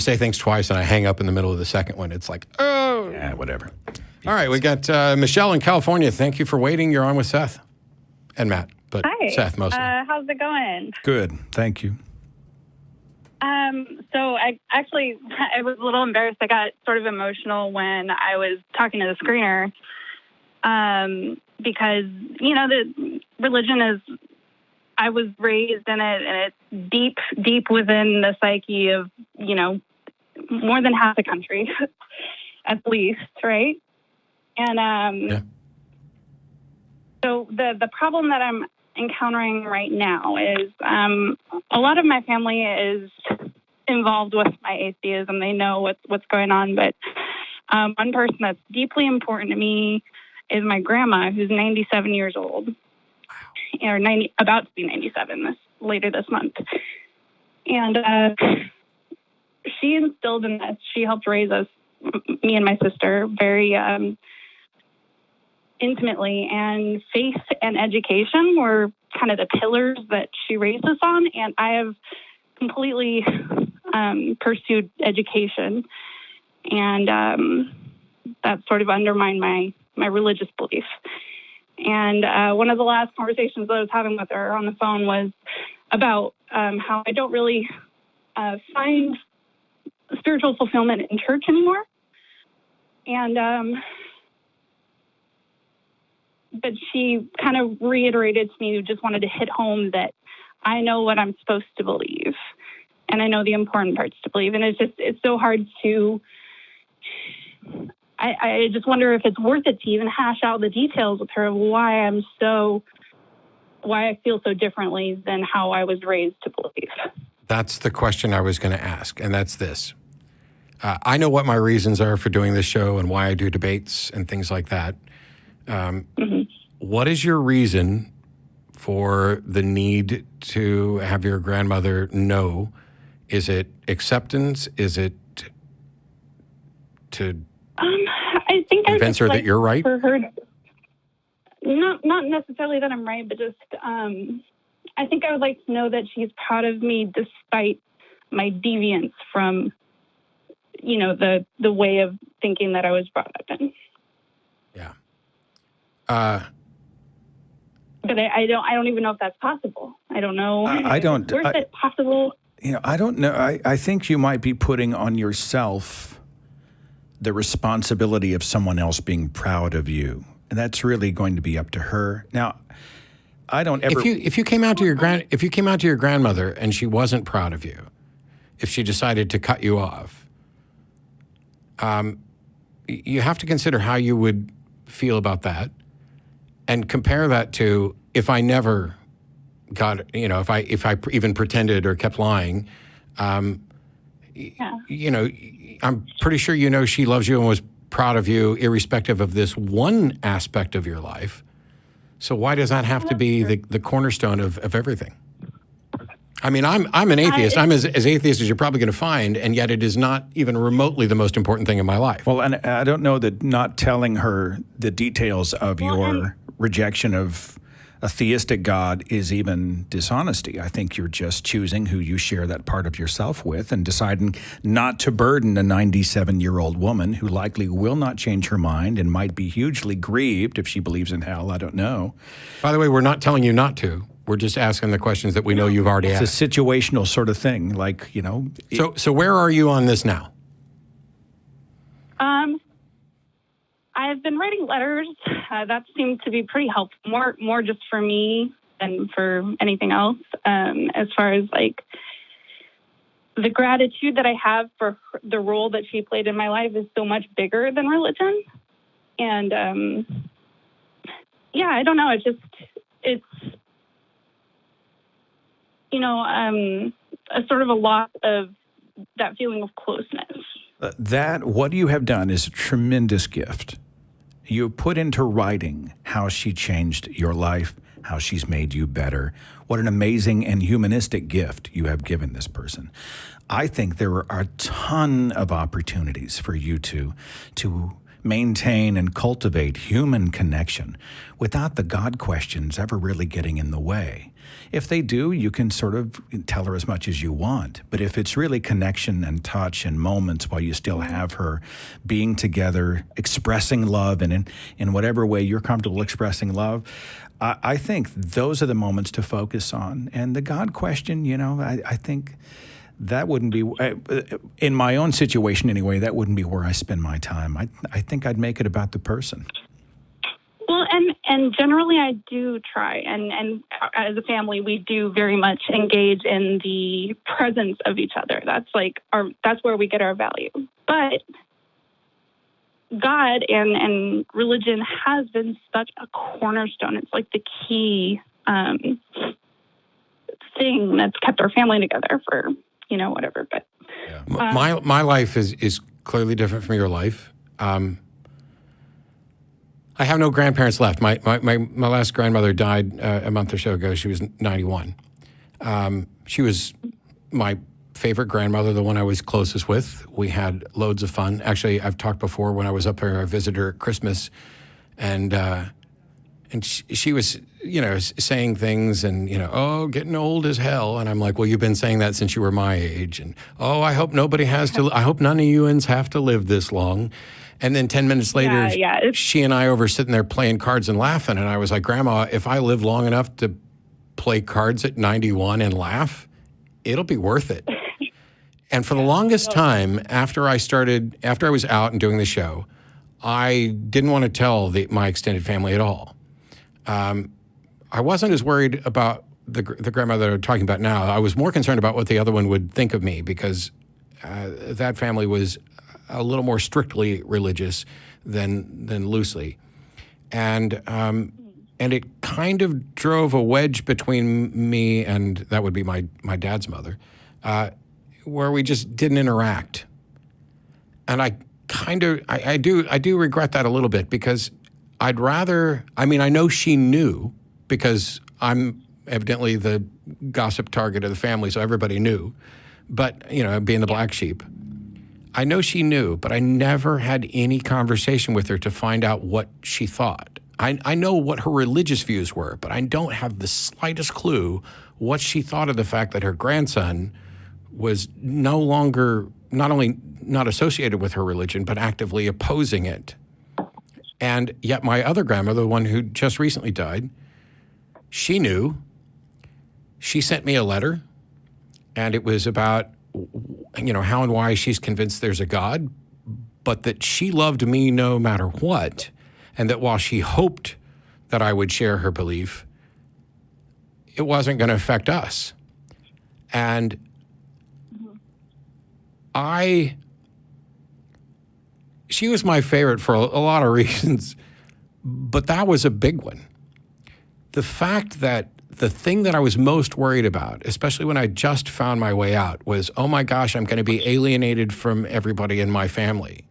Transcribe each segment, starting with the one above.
say things twice and I hang up in the middle of the second one. It's like, oh. Yeah, whatever. All right, we got Michelle in California. Thank you for waiting. You're on with Seth and Matt, but Hi. Seth mostly. How's it going? Good. Thank you. So I was a little embarrassed. I got sort of emotional when I was talking to the screener, because, the religion is, I was raised in it, and it's deep, deep within the psyche of, more than half the country, at least, right? And so the problem that I'm encountering right now is a lot of my family is involved with my atheism. They know what's going on, but one person that's deeply important to me is my grandma, who's 97 years old, or about to be 97 later this month. And she instilled in us. She helped raise us, me and my sister, very intimately, and faith and education were kind of the pillars that she raised us on. And I have completely pursued education, and that sort of undermined my religious belief. And one of the last conversations that I was having with her on the phone was about how I don't really find spiritual fulfillment in church anymore. And but she kind of reiterated to me, just wanted to hit home that I know what I'm supposed to believe, and I know the important parts to believe. And it's so hard to, I just wonder if it's worth it to even hash out the details with her of why I feel so differently than how I was raised to believe. That's the question I was going to ask, and that's this. I know what my reasons are for doing this show and why I do debates and things like that. What is your reason for the need to have your grandmother know? Is it acceptance? Is it to I think convince her that you're right? For her, not necessarily that I'm right, but just I think I would like to know that she's proud of me despite my deviance from, the way of thinking that I was brought up in. Yeah. But I don't even know if that's possible. I don't know. I don't. Where's it possible? I don't know. I think you might be putting on yourself the responsibility of someone else being proud of you, and that's really going to be up to her. Now, I don't ever. If you came out to your grandmother and she wasn't proud of you, if she decided to cut you off, you have to consider how you would feel about that, and compare that to if I never got, if I even pretended or kept lying. I'm pretty sure she loves you and was proud of you, irrespective of this one aspect of your life. So why does that have to be the cornerstone of everything? I mean, I'm an atheist. I'm as atheist as you're probably going to find, and yet it is not even remotely the most important thing in my life. Well, and I don't know that not telling her the details of your rejection of a theistic God is even dishonesty. I think you're just choosing who you share that part of yourself with and deciding not to burden a 97-year-old woman who likely will not change her mind and might be hugely grieved if she believes in hell. I don't know. By the way, we're not telling you not to. We're just asking the questions that we know you've already asked. It's a situational sort of thing, like, So where are you on this now? I've been writing letters. That seemed to be pretty helpful, more just for me than for anything else. As far as the gratitude that I have for the role that she played in my life is so much bigger than religion. And I don't know. It's a sort of a loss of that feeling of closeness. What you have done is a tremendous gift. You put into writing how she changed your life, how she's made you better. What an amazing and humanistic gift you have given this person. I think there are a ton of opportunities for you to maintain and cultivate human connection without the God questions ever really getting in the way. If they do, you can sort of tell her as much as you want. But if it's really connection and touch and moments while you still have her, being together, expressing love, and in whatever way you're comfortable expressing love, I think those are the moments to focus on. And the God question, I think that wouldn't be, in my own situation anyway, that wouldn't be where I spend my time. I think I'd make it about the person. Well, and generally I do try, and as a family, we do very much engage in the presence of each other. That's that's where we get our value. But God and religion has been such a cornerstone. It's like the key thing that's kept our family together for, whatever. But my life is clearly different from your life. I have no grandparents left. My last grandmother died a month or so ago. She was 91. She was my favorite grandmother, the one I was closest with. We had loads of fun. Actually, I've talked before when I was up there, I visited her at Christmas, and she was, saying things and, getting old as hell. And I'm like, well, you've been saying that since you were my age. And, I hope I hope none of you have to live this long. And then 10 minutes later, she and I over sitting there playing cards and laughing. And I was like, Grandma, if I live long enough to play cards at 91 and laugh, it'll be worth it. And for the longest time, after I was out and doing the show, I didn't want to tell my extended family at all. I wasn't as worried about the grandmother I'm talking about now. I was more concerned about what the other one would think of me, because that family was a little more strictly religious than loosely. And it kind of drove a wedge between me and that would be my dad's mother, where we just didn't interact. And I do regret that a little bit, because I know she knew, because I'm evidently the gossip target of the family, so everybody knew. But, being the black sheep, I know she knew, but I never had any conversation with her to find out what she thought. I know what her religious views were, but I don't have the slightest clue what she thought of the fact that her grandson was no longer not only not associated with her religion, but actively opposing it. And yet my other grandmother, the one who just recently died, she knew. She sent me a letter, and it was about, how and why she's convinced there's a God, but that she loved me no matter what, and that while she hoped that I would share her belief, it wasn't going to affect us. And she was my favorite for a lot of reasons, but that was a big one. The fact that the thing that I was most worried about, especially when I just found my way out, was, oh my gosh, I'm going to be alienated from everybody in my family.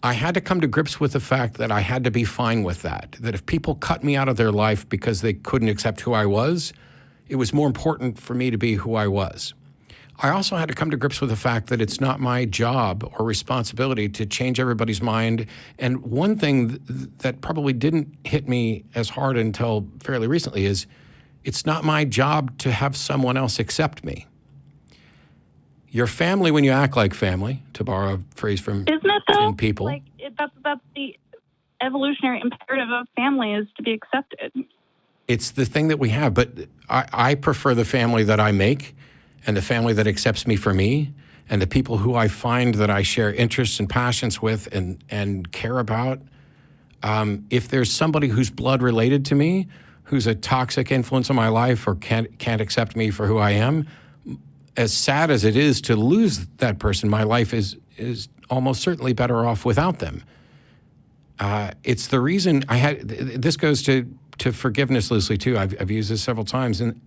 I had to come to grips with the fact that I had to be fine with that if people cut me out of their life because they couldn't accept who I was, it was more important for me to be who I was. I also had to come to grips with the fact that it's not my job or responsibility to change everybody's mind. And one thing that probably didn't hit me as hard until fairly recently is it's not my job to have someone else accept me. Your family when you act like family, to borrow a phrase from Isn't it though? Tin People. That's the evolutionary imperative of family, is to be accepted. It's the thing that we have, but I prefer the family that I make, and the family that accepts me for me, and the people who I find that I share interests and passions with and care about. If there's somebody who's blood related to me, who's a toxic influence on my life or can't accept me for who I am, as sad as it is to lose that person, my life is almost certainly better off without them. It's the reason this goes to forgiveness loosely too. I've used this several times, and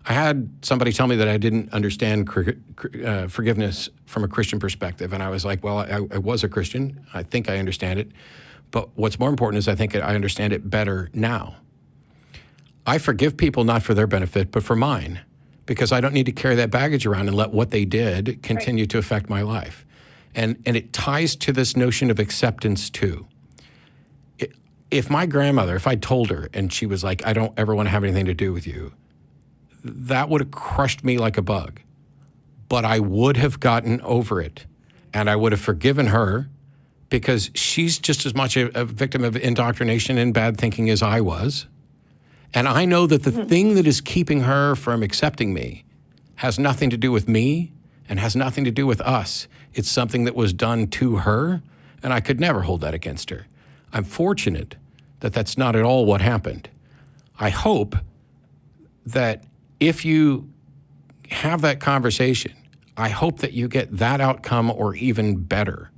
I had somebody tell me that I didn't understand forgiveness from a Christian perspective. And I was like, well, I was a Christian. I think I understand it. But what's more important is I think I understand it better now. I forgive people not for their benefit, but for mine, because I don't need to carry that baggage around and let what they did continue to affect my life. And it ties to this notion of acceptance too. If my grandmother, if I told her and she was like, I don't ever want to have anything to do with you, that would have crushed me like a bug. But I would have gotten over it, and I would have forgiven her, because she's just as much a victim of indoctrination and bad thinking as I was. And I know that the thing that is keeping her from accepting me has nothing to do with me and has nothing to do with us. It's something that was done to her, and I could never hold that against her. I'm fortunate that that's not at all what happened. I hope that if you have that conversation, I hope that you get that outcome or even better.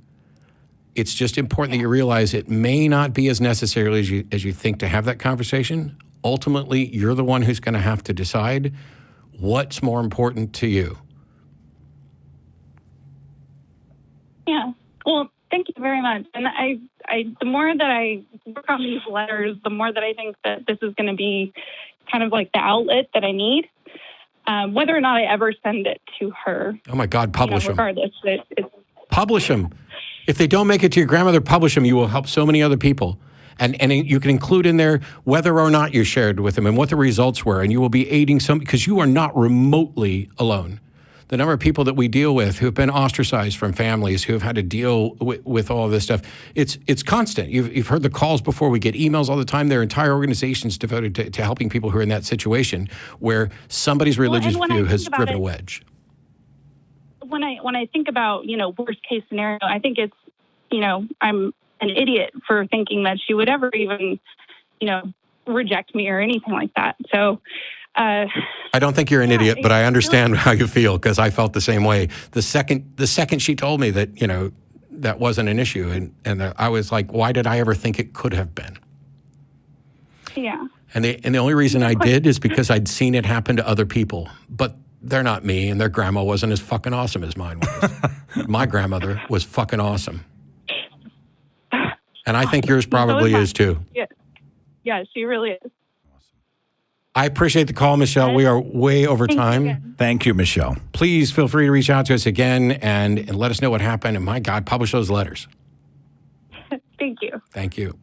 It's just important that you realize it may not be as necessary as you think to have that conversation. Ultimately, you're the one who's going to have to decide what's more important to you. Yeah. Well, thank you very much. And the more that I work on these letters, the more that I think that this is going to be kind of like the outlet that I need. Whether or not I ever send it to her. Oh my God, publish them. Regardless. Publish them. If they don't make it to your grandmother, publish them. You will help so many other people. And you can include in there whether or not you shared with them and what the results were. And you will be aiding some, because you are not remotely alone. The number of people that we deal with who have been ostracized from families, who have had to deal with all of this stuff, it's constant. You've heard the calls before. We get emails all the time. There are entire organizations devoted to helping people who are in that situation where somebody's religious view has driven a wedge. When I think about, worst case scenario, I think it's, I'm an idiot for thinking that she would ever even, reject me or anything like that. So, I don't think you're an idiot, but I understand how you feel, because I felt the same way. The second she told me that, that wasn't an issue, and I was like, why did I ever think it could have been? Yeah. And the only reason I did is because I'd seen it happen to other people, but they're not me, and their grandma wasn't as fucking awesome as mine was. My grandmother was fucking awesome. And I think yours probably is too. Yeah, she really is. I appreciate the call, Michelle. We are way over time. Thank you, Michelle. Please feel free to reach out to us again and let us know what happened. And my God, publish those letters. Thank you. Thank you.